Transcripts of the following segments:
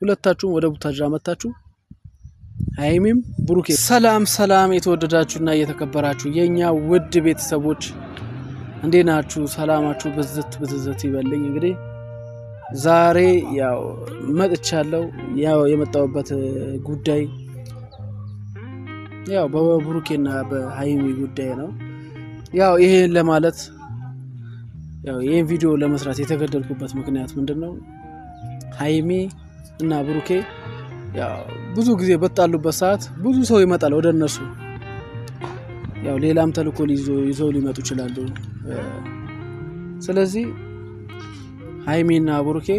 ሁለታችሁም ወደ ቡታጅራ መጣችሁ ሃይሚም ብሩኬ ሰላም የተወደዳችሁና የተከበራችሁ የኛ ውድ ቤተሰቦች እንዴት ናችሁ? ሰላማችሁ ብዝት ይበልኝ። እንግዲህ ዛሬ ያው መጥቻለሁ። ያው የመጣሁበት ጉዳይ ያው በብሩኬና በሃይሚ ጉዳይ ነው። ያው ይሄን ለማለት ያው ይሄን ቪዲዮ ለመስራት የተገደልኩበት ምክንያት ምንድነው? ሃይሚ እና ብሩኬ ያው ብዙ ጊዜ በጣሉበት ሰዓት ብዙ ሰው ይመጣል ወደ እነሱ። ያው ሌላም ተልኮ ይዘው ሊመጡ ይችላሉ። ስለዚህ ሃይሚና ብሩኬ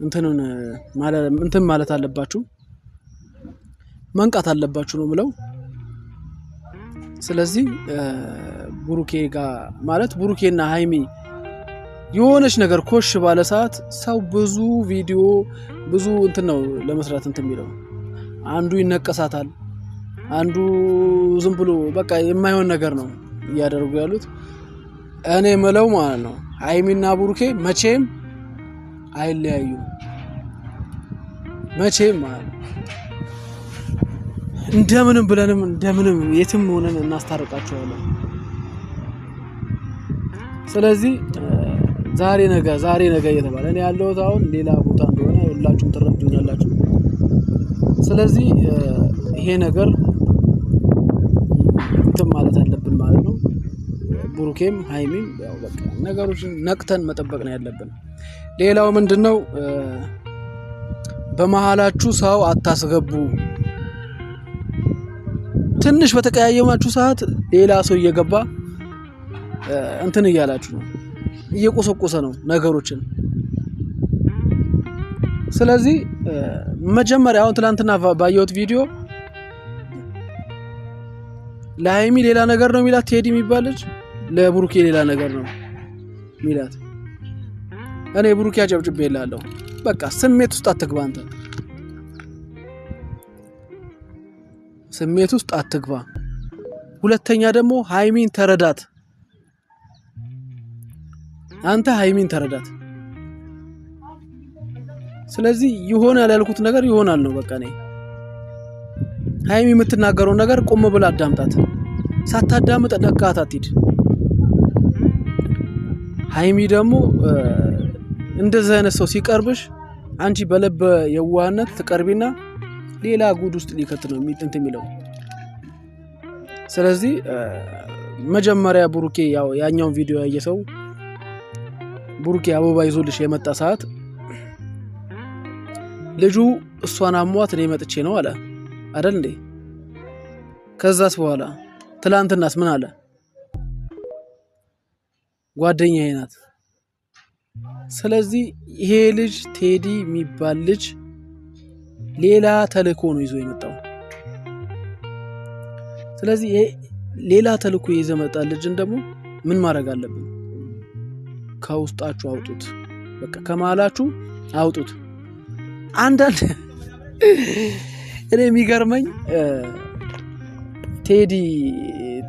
እንትን ማለት አለባችሁ፣ መንቃት አለባችሁ ነው ምለው። ስለዚህ ብሩኬ ጋር ማለት ብሩኬና ሃይሚ የሆነች ነገር ኮሽ ባለ ሰዓት ሰው ብዙ ቪዲዮ ብዙ እንትን ነው ለመስራት እንትን የሚለው። አንዱ ይነቀሳታል፣ አንዱ ዝም ብሎ በቃ የማይሆን ነገር ነው እያደረጉ ያሉት። እኔ መለው ማለት ነው ሃይሚና ብሩኬ መቼም አይለያዩም፣ መቼም ማለት ነው። እንደምንም የትም ሆነን እናስታርቃቸዋለን። ስለዚህ ዛሬ ነገ እየተባለ እኔ ያለሁት አሁን ሌላ ቦታ እንደሆነ ሁላችሁም ትረዱኛላችሁ። ስለዚህ ይሄ ነገር እንትን ማለት አለብን ማለት ነው። ብሩኬም ሃይሚም ያው በቃ ነገሮችን ነቅተን መጠበቅ ነው ያለብን። ሌላው ምንድነው በመሃላችሁ ሰው አታስገቡ። ትንሽ በተቀያየማችሁ ሰዓት ሌላ ሰው እየገባ እንትን እያላችሁ ነው፣ እየቆሰቆሰ ነው ነገሮችን። ስለዚህ መጀመሪያ አሁን ትላንትና ባየሁት ቪዲዮ ለሃይሚ ሌላ ነገር ነው የሚላት ቴዲ የሚባል ልጅ፣ ለብሩኬ ሌላ ነገር ነው የሚላት። እኔ ብሩኬ አጨብጭቤልሃለሁ። በቃ ስሜት ውስጥ አትግባ አንተ፣ ስሜት ውስጥ አትግባ። ሁለተኛ ደግሞ ሃይሚን ተረዳት። አንተ ሃይሚን ተረዳት። ስለዚህ ይሆናል ያልኩት ነገር ይሆናል ነው በቃ። እኔ ሃይሚ የምትናገረው ነገር ቆም ብላ አዳምጣት። ሳታዳምጥ ደካታ አትሂድ። ሃይሚ ደግሞ እንደዚህ አይነት ሰው ሲቀርብሽ አንቺ በለበ የዋህነት ትቀርቢና ሌላ ጉድ ውስጥ ሊከት ነው የሚለው። ስለዚህ መጀመሪያ ብሩኬ ያው ያኛውን ቪዲዮ ያየ ሰው ብሩኬ አበባ ይዞልሽ የመጣ ሰዓት ልጁ እሷን አሟት እኔ መጥቼ ነው አለ አይደል እንዴ? ከዛስ በኋላ ትላንትናስ ምን አለ? ጓደኛዬ ናት። ስለዚህ ይሄ ልጅ ቴዲ የሚባል ልጅ ሌላ ተልእኮ ነው ይዞ የመጣው። ስለዚህ ሌላ ተልእኮ ይዞ የመጣ ልጅን ደግሞ ምን ማድረግ አለብን? ከውስጣችሁ አውጡት። በቃ ከመሃላችሁ አውጡት። አንዳንድ እኔ የሚገርመኝ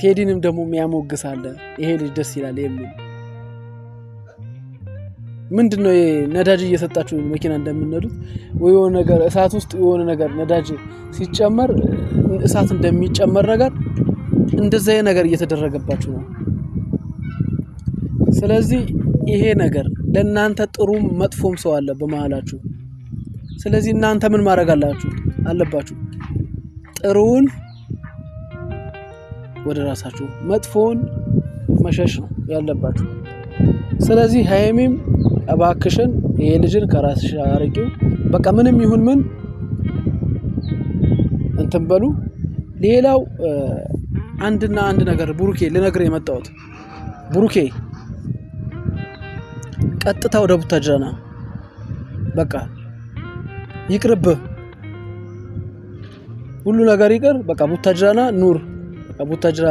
ቴዲንም ደግሞ የሚያሞግሳለ ይሄ ልጅ ደስ ይላል የሚል ምንድነው? ነዳጅ እየሰጣችሁ መኪና እንደምንነዱት ወይ የሆነ ነገር እሳት ውስጥ የሆነ ነገር ነዳጅ ሲጨመር እሳት እንደሚጨመር ነገር እንደዛ ነገር እየተደረገባችሁ ነው። ስለዚህ ይሄ ነገር ለእናንተ ጥሩም መጥፎም ሰው አለ በመሃላችሁ። ስለዚህ እናንተ ምን ማድረግ አለባችሁ? ጥሩን ወደ ራሳችሁ፣ መጥፎን መሸሽ ነው ያለባችሁ። ስለዚህ ሃይሚም እባክሽን ይሄ ልጅን ከራስሽ አርቂው። በቃ ምንም ይሁን ምን እንትን በሉ። ሌላው አንድ ነገር ብሩኬ ልነግርህ የመጣሁት ብሩኬ ቀጥታ ወደ ቡታጅራ ና። በቃ ይቅርብ፣ ሁሉ ነገር ይቅር። በቃ ቡታጅራ ና ኑር። በቃ ቡታጅራ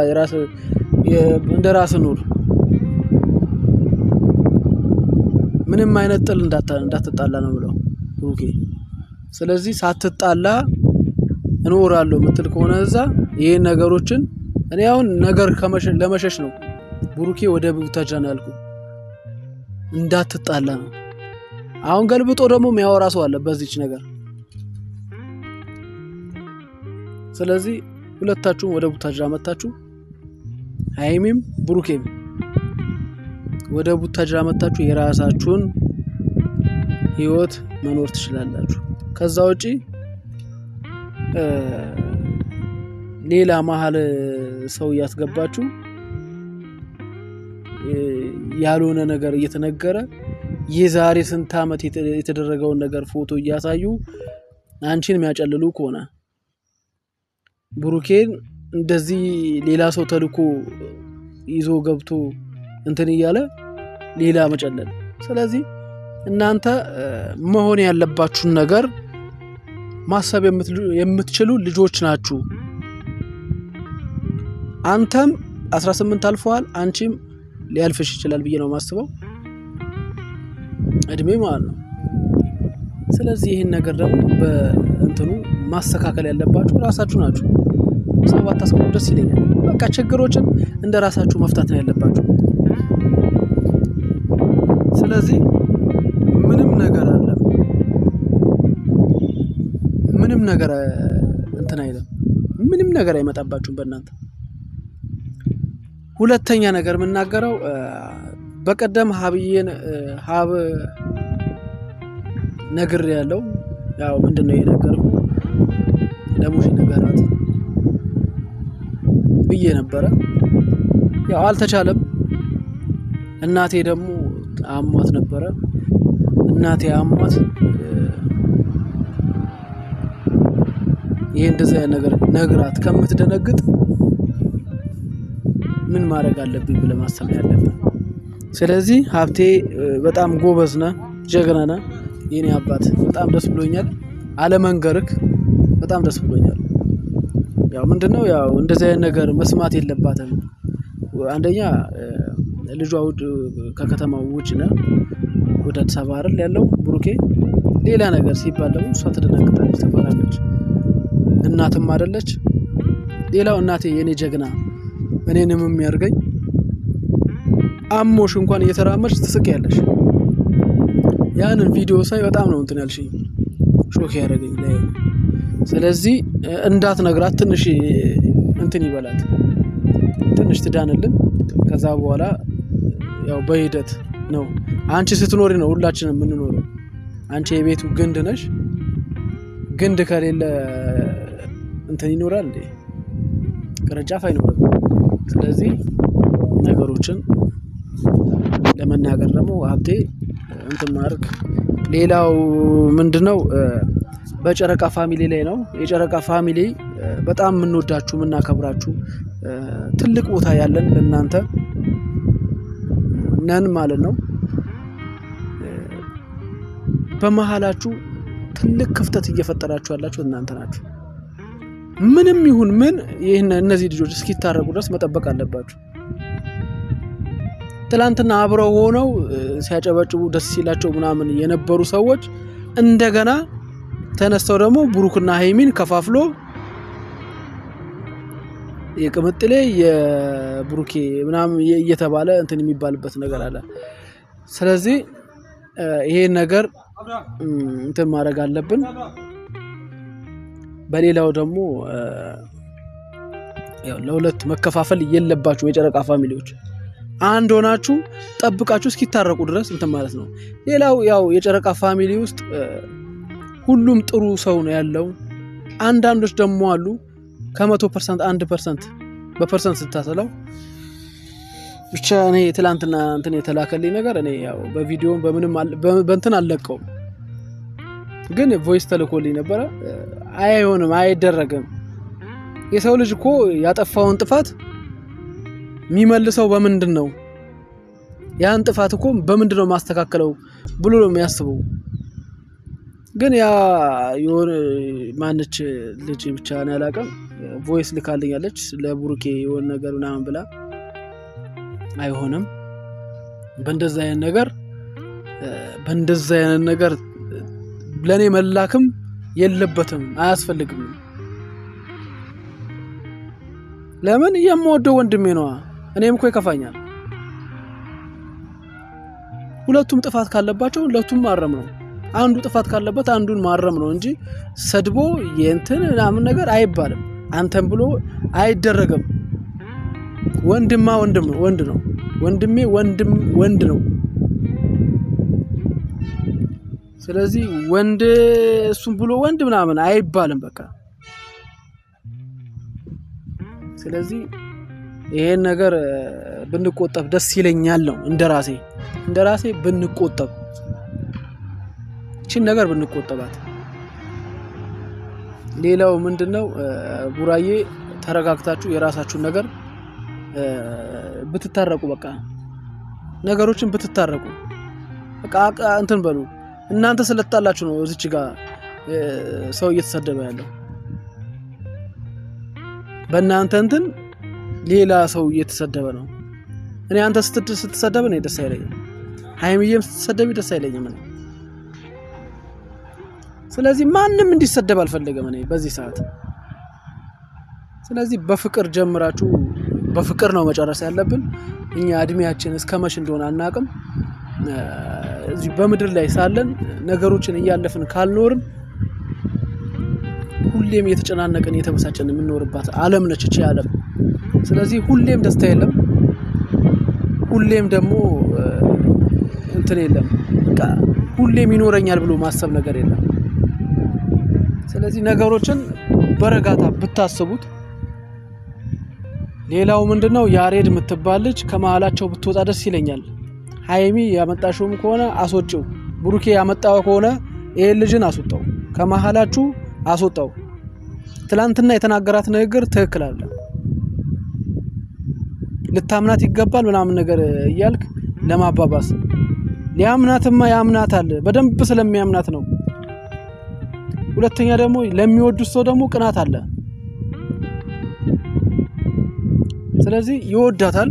እንደራስ ኑር። ምንም አይነት ጥል እንዳትጣላ ነው ብለው ብሩኬ። ስለዚህ ሳትጣላ እኖራለሁ ምትል ከሆነ እዛ ይሄን ነገሮችን እኔ አሁን ነገር ለመሸሽ ነው ብሩኬ ወደ ቡታጅራ ያልኩ። እንዳትጣላ ነው አሁን ገልብጦ ደግሞ የሚያወራ ሰው አለ በዚህች ነገር። ስለዚህ ሁለታችሁም ወደ ቡታጅራ መጣችሁ፣ ሃይሚም ብሩኬም ወደ ቡታጅራ መጣችሁ የራሳችሁን ህይወት መኖር ትችላላችሁ። ከዛ ውጪ ሌላ መሀል ሰው ያስገባችሁ ያልሆነ ነገር እየተነገረ የዛሬ ስንት አመት የተደረገውን ነገር ፎቶ እያሳዩ አንቺን የሚያጨልሉ ከሆነ ብሩኬን እንደዚህ ሌላ ሰው ተልኮ ይዞ ገብቶ እንትን እያለ ሌላ መጨለል። ስለዚህ እናንተ መሆን ያለባችሁን ነገር ማሰብ የምትችሉ ልጆች ናችሁ። አንተም 18 አልፈዋል፣ አንቺም ሊያልፍሽ ይችላል ብዬ ነው ማስበው እድሜ ማለት ነው። ስለዚህ ይሄን ነገር ደግሞ በእንትኑ ማስተካከል ያለባችሁ ራሳችሁ ናችሁ። ሰው ባታስቡ ደስ ይለኛል። በቃ ችግሮችን እንደ ራሳችሁ መፍታት ነው ያለባችሁ። ስለዚህ ምንም ነገር እንትን አይደለም፣ ምንም ነገር አይመጣባችሁም በእናንተ። ሁለተኛ ነገር የምናገረው በቀደም ሀብዬን ነግር ያለው ያው ምንድነው የነገረው ለሙሽ ነገራት ብዬ ነበረ። ያው አልተቻለም። እናቴ ደግሞ አሟት ነበረ። እናቴ አሟት ይሄ እንደዚህ ነገር ነግራት ከምትደነግጥ ምን ማድረግ አለብኝ ብለ ማሰብ ያለብኝ። ስለዚህ ሀብቴ በጣም ጎበዝ ነህ፣ ጀግና ነህ የኔ አባት። በጣም ደስ ብሎኛል። አለመንገርክ በጣም ደስ ብሎኛል። ያው ምንድነው ያው እንደዚህ አይነት ነገር መስማት የለባትም። አንደኛ ልጇ ከከተማው ውጭ ነው፣ ወደ አዲስ አበባ አይደል ያለው ብሩኬ። ሌላ ነገር ሲባል ደግሞ እሷ ትደነግጣለች፣ ትፈራለች። እናትም አይደለች። ሌላው እናቴ የኔ ጀግና እኔንም የሚያርገኝ አሞሽ እንኳን እየተራመድሽ ትስቂያለሽ። ያንን ቪዲዮ ሳይ በጣም ነው እንትን ያልሽኝ፣ ሾክ ያደረገኝ ላይ። ስለዚህ እንዳትነግራት ትንሽ እንትን ይበላት፣ ትንሽ ትዳንልን። ከዛ በኋላ ያው በሂደት ነው። አንቺ ስትኖሪ ነው ሁላችንም የምንኖረው። አንቺ የቤቱ ግንድ ነሽ። ግንድ ከሌለ እንትን ይኖራል እንዴ? ቅርንጫፍ አይኖርም። ስለዚህ ነገሮችን ለመናገር ደግሞ ሀብቴ እንትን ማድረግ። ሌላው ምንድነው በጨረቃ ፋሚሊ ላይ ነው። የጨረቃ ፋሚሊ በጣም የምንወዳችሁ የምናከብራችሁ ትልቅ ቦታ ያለን ለእናንተ ነን ማለት ነው። በመሃላችሁ ትልቅ ክፍተት እየፈጠራችሁ ያላችሁ እናንተ ናችሁ። ምንም ይሁን ምን እነዚህ ልጆች እስኪታረቁ ድረስ መጠበቅ አለባችሁ። ትላንትና አብረው ሆነው ሲያጨበጭቡ ደስ ሲላቸው ምናምን የነበሩ ሰዎች እንደገና ተነስተው ደግሞ ብሩክና ሃይሚን ከፋፍሎ የቅምጥሌ የብሩኬ ምናምን እየተባለ እንትን የሚባልበት ነገር አለ። ስለዚህ ይሄ ነገር እንትን ማድረግ አለብን። በሌላው ደግሞ ያው ለሁለት መከፋፈል የለባችሁ። የጨረቃ ፋሚሊዎች አንድ ሆናችሁ ጠብቃችሁ እስኪታረቁ ድረስ እንትን ማለት ነው። ሌላው ያው የጨረቃ ፋሚሊ ውስጥ ሁሉም ጥሩ ሰው ነው ያለው። አንዳንዶች ደግሞ አሉ ከ100% 1% በፐርሰንት ስታሰለው ብቻ። እኔ ትላንትና እንትን የተላከልኝ ነገር እኔ ያው በቪዲዮ በምንም በእንትን አልለቀውም፣ ግን ቮይስ ተልኮልኝ ነበረ። አይሆንም፣ አይደረግም። የሰው ልጅ እኮ ያጠፋውን ጥፋት የሚመልሰው በምንድን ነው? ያን ጥፋት እኮ በምንድን ነው ማስተካከለው ብሎ ነው የሚያስበው። ግን ያ የሆነ ማነች ልጅ ብቻ ነው ያላቀም ቮይስ ልካልኛለች ለብሩኬ የሆነ ነገር ምናምን ብላ። አይሆንም። በእንደዛ አይነት ነገር ለኔ መላክም የለበትም፣ አያስፈልግም። ለምን? የምወደው ወንድሜ ነው። እኔም እኮ ይከፋኛል። ሁለቱም ጥፋት ካለባቸው ሁለቱም ማረም ነው። አንዱ ጥፋት ካለበት አንዱን ማረም ነው እንጂ ሰድቦ የእንትን ምናምን ነገር አይባልም። አንተም ብሎ አይደረግም። ወንድማ ወንድም ነው፣ ወንድ ነው። ወንድሜ ወንድ ነው። ስለዚህ ወንድ እሱም ብሎ ወንድ ምናምን አይባልም በቃ። ስለዚህ ይሄን ነገር ብንቆጠብ ደስ ይለኛል ነው እንደራሴ ብንቆጠብ፣ እቺን ነገር ብንቆጠባት። ሌላው ምንድነው ቡራዬ ተረጋግታችሁ የራሳችሁን ነገር ብትታረቁ፣ በቃ ነገሮችን ብትታረቁ፣ በቃ እንትን በሉ። እናንተ ስለጣላችሁ ነው እዚች ጋር ሰው እየተሰደበ ያለው። በእናንተ እንትን ሌላ ሰው እየተሰደበ ነው። እኔ አንተ ስትሰደብ ነው ደስ አይለኝም። ሃይሚዬም ስትሰደብ ደስ አይለኝም እኔ። ስለዚህ ማንም እንዲሰደብ አልፈልግም እኔ በዚህ ሰዓት። ስለዚህ በፍቅር ጀምራችሁ በፍቅር ነው መጨረስ ያለብን። እኛ እድሜያችን እስከመሽ እንደሆነ አናቅም። እዚህ በምድር ላይ ሳለን ነገሮችን እያለፍን ካልኖርን ሁሌም እየተጨናነቀን እየተበሳጨን የምንኖርባት ዓለም ነች እቺ ዓለም። ስለዚህ ሁሌም ደስታ የለም፣ ሁሌም ደግሞ እንትን የለም። በቃ ሁሌም ይኖረኛል ብሎ ማሰብ ነገር የለም። ስለዚህ ነገሮችን በረጋታ ብታስቡት። ሌላው ምንድነው ያሬድ የምትባል ልጅ ከመሃላቸው ብትወጣ ደስ ይለኛል። ሃይሚ ያመጣሽውም ከሆነ አስወጪው፣ ብሩኬ ያመጣው ከሆነ ይሄን ልጅን አስወጣው፣ ከመሃላችሁ አስወጣው። ትላንትና የተናገራት ንግግር ትክክል አይደለም። ልታምናት ይገባል ምናምን ነገር እያልክ ለማባባስ፣ ሊያምናትማ ያምናታል በደንብ ስለሚያምናት ነው። ሁለተኛ ደግሞ ለሚወዱት ሰው ደግሞ ቅናት አለ። ስለዚህ ይወዳታል።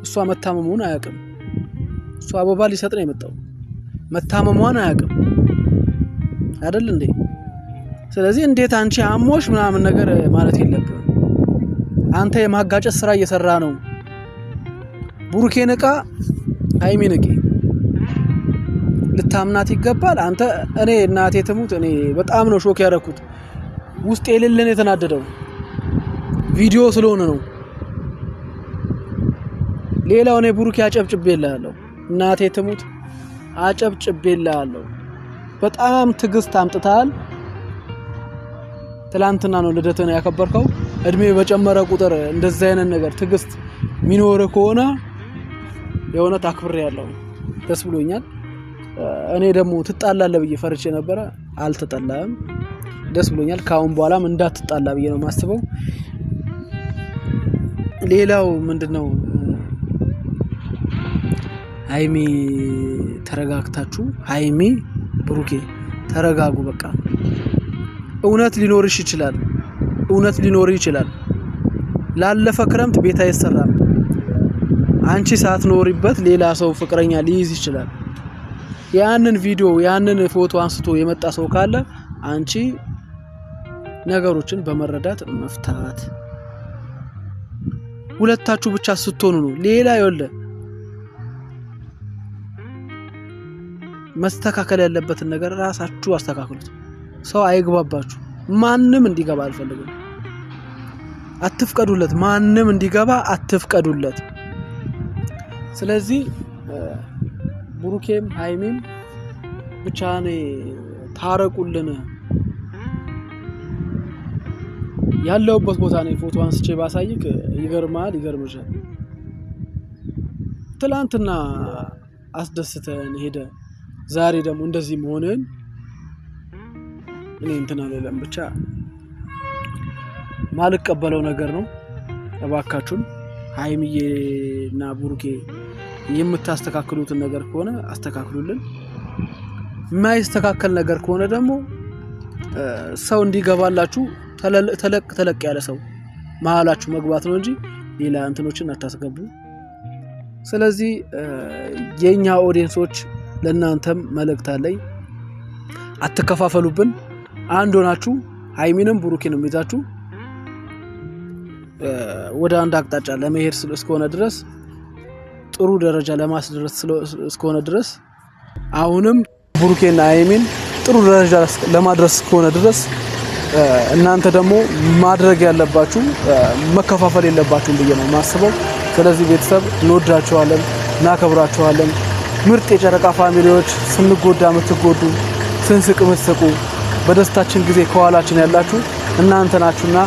እሷ መታመሙን አያውቅም። እሷ አበባ ሊሰጥ ነው የመጣው፣ መታመሙን አያውቅም አይደል እንዴ? ስለዚህ እንዴት አንቺ አሞሽ ምናምን ነገር ማለት የለብም። አንተ የማጋጨት ስራ እየሰራ ነው። ቡሩኬ ንቃ፣ ሃይሚ ንቂ። ልታምናት ይገባል። አንተ እኔ እናቴ ትሙት፣ እኔ በጣም ነው ሾክ ያደረኩት። ውስጥ የሌለን የተናደደው ቪዲዮ ስለሆነ ነው። ሌላው እኔ ቡሩኬ አጨብጭቤልሃለሁ፣ እናቴ ትሙት አጨብጭቤልሃለሁ። በጣም ትግስት አምጥተሃል። ትላንትና ነው ልደትን ያከበርከው። እድሜ በጨመረ ቁጥር እንደዛ አይነት ነገር ትግስት ሚኖር ከሆነ የሆነ ታክብሬ ያለው ደስ ብሎኛል። እኔ ደግሞ ትጣላለህ ብዬ ፈርቼ ነበር፣ አልተጣላም። ደስ ብሎኛል። ካሁን በኋላም እንዳትጣላ ብዬ ነው ማስበው። ሌላው ምንድነው ሃይሚ ተረጋግታችሁ፣ ሃይሚ ብሩኬ ተረጋጉ። በቃ እውነት ሊኖርሽ ይችላል፣ እውነት ሊኖር ይችላል። ላለፈ ክረምት ቤት አይሰራም። አንቺ ሳትኖሪበት ሌላ ሰው ፍቅረኛ ሊይዝ ይችላል። ያንን ቪዲዮ ያንን ፎቶ አንስቶ የመጣ ሰው ካለ አንቺ ነገሮችን በመረዳት መፍታት። ሁለታችሁ ብቻ ስትሆኑ ነው። ሌላ ይወለ መስተካከል ያለበትን ነገር ራሳችሁ አስተካክሉት። ሰው አይግባባችሁ። ማንም እንዲገባ አልፈልግም። አትፍቀዱለት። ማንም እንዲገባ አትፍቀዱለት። ስለዚህ ብሩኬም ሃይሚም ብቻ ነው ታረቁልን። ያለውበት ቦታ ነው ፎቶ አንስቼ ባሳይክ ይገርምሻል። ትላንትና አስደስተን ሄደ፣ ዛሬ ደግሞ እንደዚህ መሆንን እኔ እንትና ለለም ብቻ ማልቀበለው ነገር ነው። እባካችሁን ሃይሚዬና ብሩኬ የምታስተካክሉትን ነገር ከሆነ አስተካክሉልን። የማይስተካከል ነገር ከሆነ ደግሞ ሰው እንዲገባላችሁ ተለቅ ያለ ሰው መሃላችሁ መግባት ነው እንጂ ሌላ እንትኖችን አታስገቡ። ስለዚህ የኛ ኦዲየንሶች ለእናንተም መልእክት አለኝ። አትከፋፈሉብን። አንድ ሆናችሁ ሃይሚንም ብሩኬንም ይዛችሁ ወደ አንድ አቅጣጫ ለመሄድ እስከሆነ ድረስ ጥሩ ደረጃ ለማስደረስ እስከሆነ ድረስ አሁንም ብሩኬና ሃይሚን ጥሩ ደረጃ ለማድረስ ከሆነ ድረስ እናንተ ደግሞ ማድረግ ያለባችሁ መከፋፈል የለባችሁም ብዬ ነው ማስበው። ስለዚህ ቤተሰብ እንወዳችኋለን፣ እናከብራችኋለን። ምርጥ የጨረቃ ፋሚሊዎች፣ ስንጎዳ የምትጎዱ፣ ስንስቅ የምትስቁ፣ በደስታችን ጊዜ ከኋላችን ያላችሁ እናንተ ናችሁና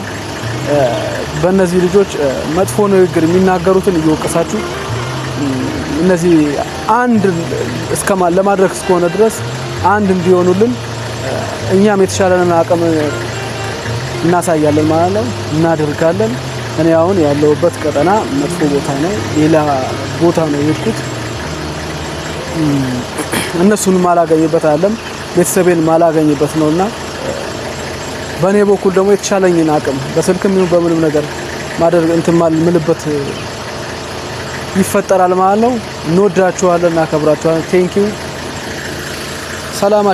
በእነዚህ ልጆች መጥፎ ንግግር የሚናገሩትን እየወቀሳችሁ እነዚህ አንድ እስከማን ለማድረግ እስከሆነ ድረስ አንድ እንዲሆኑልን እኛም የተሻለንን አቅም እናሳያለን ማለት ነው፣ እናደርጋለን። እኔ አሁን ያለሁበት ቀጠና መጥፎ ቦታ ነው፣ ሌላ ቦታ ነው የሄድኩት። እነሱን ማላገኝበት አይደለም ቤተሰቤን ማላገኝበት ነውና በእኔ በኩል ደግሞ የተሻለኝን አቅም በስልክም ይሁን በምንም ነገር ማድረግ እንትን ማልምልበት ይፈጠራል ማለት ነው። እንወዳችኋለን፣ እናከብራችኋለን። ቴንኪው። ሰላም